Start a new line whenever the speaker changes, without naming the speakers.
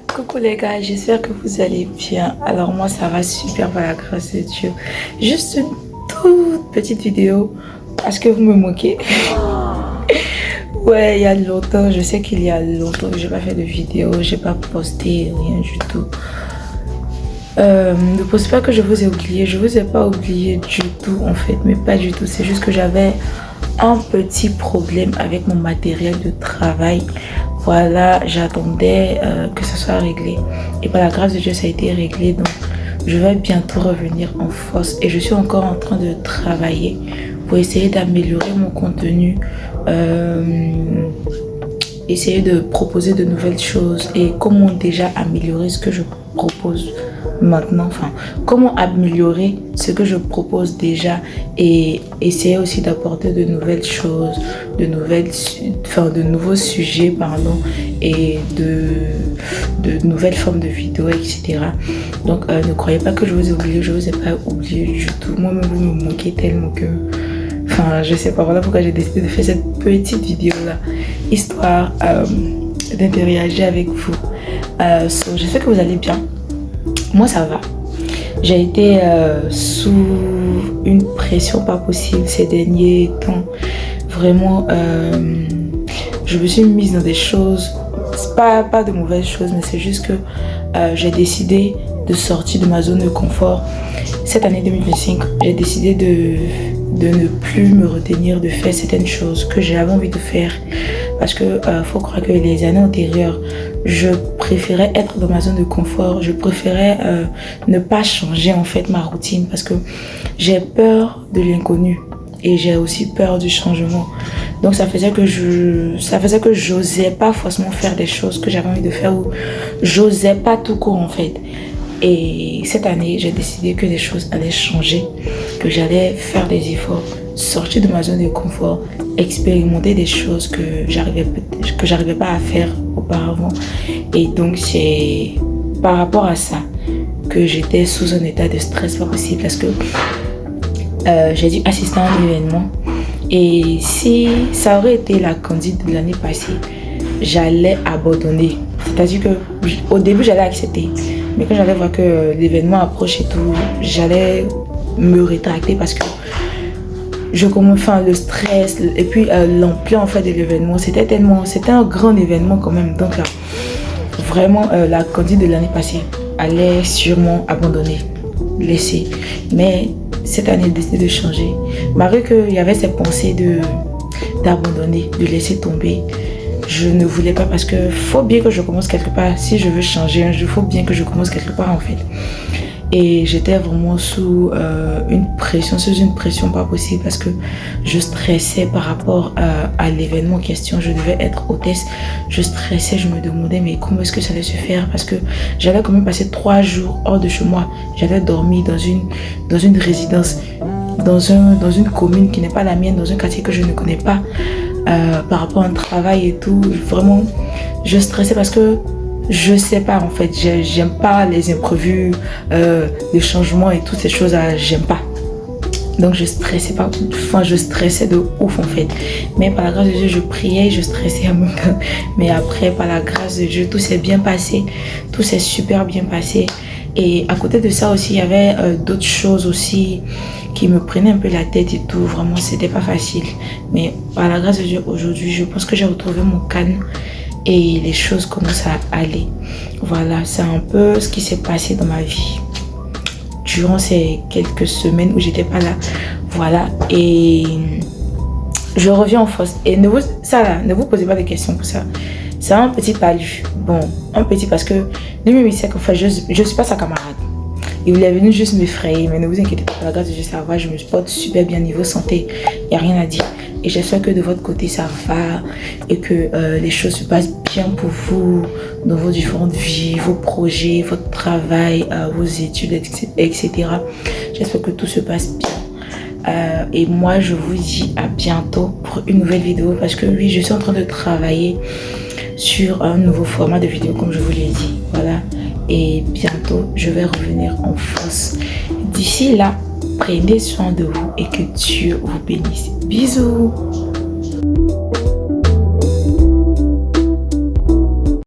Coucou les gars, j'espère que vous allez bien. Alors moi ça va super par la grâce de Dieu. Juste une toute petite vidéo parce que vous me moquez. Ouais, il y a longtemps, je sais qu'il y a longtemps que j'ai pas fait de vidéo, j'ai pas posté rien du tout. Ne pensez pas que je vous ai oublié, je vous ai pas oublié du tout en fait, mais pas du tout. C'est juste que j'avais un petit problème avec mon matériel de travail. Voilà, j'attendais que ça soit réglé. Et par la grâce de Dieu, ça a été réglé. Donc, je vais bientôt revenir en force. Et je suis encore en train de travailler pour essayer d'améliorer mon contenu. Essayer de proposer de nouvelles choses et comment déjà améliorer ce que je propose maintenant, enfin comment améliorer ce que je propose déjà et essayer aussi d'apporter de nouvelles choses, de nouveaux sujets pardon, et de nouvelles formes de vidéos, etc. Donc ne croyez pas que je vous ai oublié, je vous ai pas oublié du tout. Moi-même vous me manquez tellement que enfin je sais pas, voilà pourquoi j'ai décidé de faire cette petite vidéo là, histoire d'interagir avec vous. J'espère que vous allez bien. Moi ça va. J'ai été sous une pression pas possible ces derniers temps. Vraiment, je me suis mise dans des choses, pas de mauvaises choses, mais c'est juste que j'ai décidé de sortir de ma zone de confort. Cette année 2025, j'ai décidé de ne plus me retenir de faire certaines choses que j'avais envie de faire. Parce que faut croire que les années antérieures, je préférais être dans ma zone de confort. Je préférais ne pas changer en fait ma routine parce que j'ai peur de l'inconnu et j'ai aussi peur du changement. Donc ça faisait que j'osais pas forcément faire des choses que j'avais envie de faire ou j'osais pas tout court en fait. Et cette année, j'ai décidé que les choses allaient changer, que j'allais faire des efforts, sortir de ma zone de confort, expérimenter des choses que j'arrivais pas à faire auparavant. Et donc c'est par rapport à ça que j'étais sous un état de stress pas possible parce que j'ai dû assister à un événement. Et si ça aurait été la candidate de l'année passée, j'allais abandonner. C'est-à-dire que au début j'allais accepter. Mais quand j'allais voir que l'événement approche et tout, j'allais me rétracter parce que le stress et puis l'ampleur en fait de l'événement, c'était un grand événement quand même. Donc là, vraiment la candidate de l'année passée allait sûrement abandonner, laisser. Mais cette année, elle a décidé de changer. Malgré qu'il y avait ces pensées d'abandonner, de laisser tomber. Je ne voulais pas parce que faut bien que je commence quelque part. Si je veux changer, il faut bien que je commence quelque part en fait. Et j'étais vraiment sous une pression pas possible parce que je stressais par rapport à l'événement en question. Je devais être hôtesse. Je stressais, je me demandais mais comment est-ce que ça allait se faire parce que j'allais quand même passer 3 jours hors de chez moi. J'allais dormir dans une résidence, dans une commune qui n'est pas la mienne, dans un quartier que je ne connais pas. Par rapport à un travail et tout, vraiment je stressais parce que je sais pas en fait, j'aime pas les imprévus, les changements et toutes ces choses là, j'aime pas. Donc je stressais pas, enfin je stressais de ouf en fait. Mais par la grâce de Dieu, je priais, je stressais en même temps. Mais après, par la grâce de Dieu, tout s'est bien passé, tout s'est super bien passé. Et à côté de ça aussi, il y avait d'autres choses aussi qui me prenaient un peu la tête et tout. Vraiment, c'était pas facile. Mais par la grâce de Dieu, aujourd'hui, je pense que j'ai retrouvé mon calme et les choses commencent à aller. Voilà, c'est un peu ce qui s'est passé dans ma vie durant ces quelques semaines où j'étais pas là. Voilà, et je reviens en force. Et ne vous posez pas de questions pour ça. C'est un petit palu. Bon, un petit parce que lui-même il sait qu'en fait je suis pas sa camarade. Il est venu juste m'effrayer, mais ne vous inquiétez pas, la grâce de Dieu ça va, je me porte super bien niveau santé, il n'y a rien à dire. Et j'espère que de votre côté ça va et que les choses se passent bien pour vous dans vos différentes vies, vos projets, votre travail, vos études, etc. J'espère que tout se passe bien. Et moi je vous dis à bientôt pour une nouvelle vidéo parce que oui, je suis en train de travailler sur un nouveau format de vidéo comme je vous l'ai dit. Voilà. Et bientôt, je vais revenir en force. D'ici là, prenez soin de vous et que Dieu vous bénisse. Bisous!